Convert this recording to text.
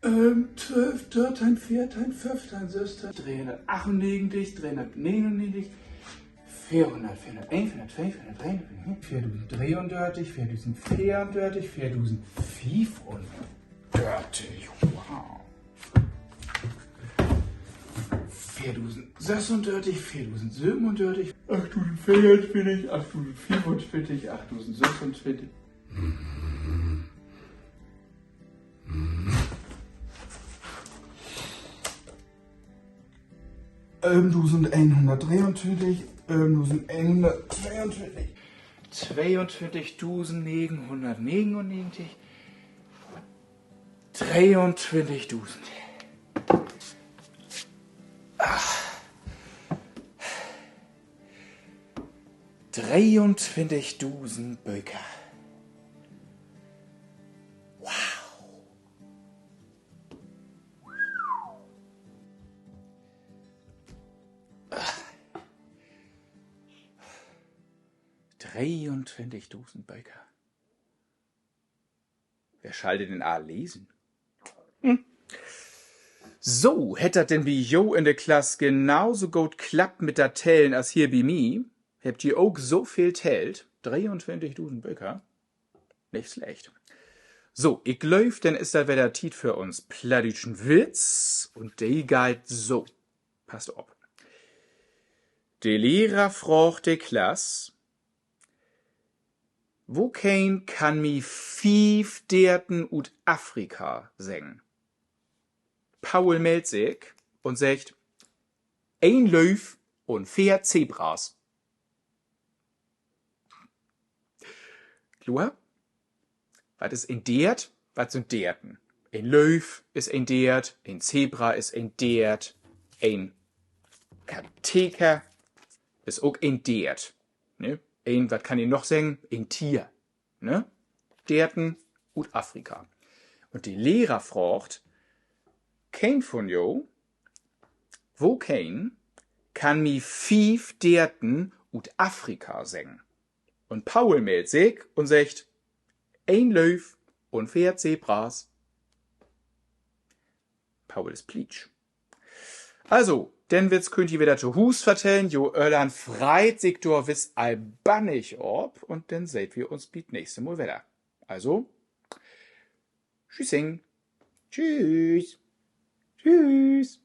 12, 13, 14, 15, 16, 398, 399, 400, 401, 402, 403, 4034, 4530, wow. 4036, 4037, 8044, 8044, 8026. 1123, 1122, 22.999, 23.000. 23.000 Böker. Wow. Ah. 23.000 Böker. Wer schaltet denn A lesen? So, hätte das denn wie Jo in der Klasse genauso gut klappt mit der Tellen als hier bei mir? Habt ihr auch so viel tellt? 23.000 Böcker? Nicht schlecht. So, ich glaub, dann ist das wieder Tiet für uns plattdeutschen Witz und der geht so. Passt auf. Der Lehrer fragt die Klasse, wo kein kann mi 5 Derten ut Afrika singen? Paul meldet sich und sagt, ein Löw und 4 Zebras. Klar? Was ist ein Dert? Was sind Derten? Ein Löw ist ein Dert, ein Zebra ist ein Dert, ein Katheker ist auch ein Dert. Ne? Ein, was kann ich noch sagen? Ein Tier. Ne? Derten und Afrika. Und die Lehrer fragt, kein von jo, wo kein kann mi 5 Derten und Afrika singen? Und Paul meldet sich und sagt, ein Löw und 4 Zebras. Paul ist pleatsch. Also, denn wird's könnt ihr wieder zu Hus vertellen, jo Irland freit sich durch wiss albannisch ob und dann seht wir uns biet nächste Mal wieder. Also, tschüssing. Tschüss. Tschüss.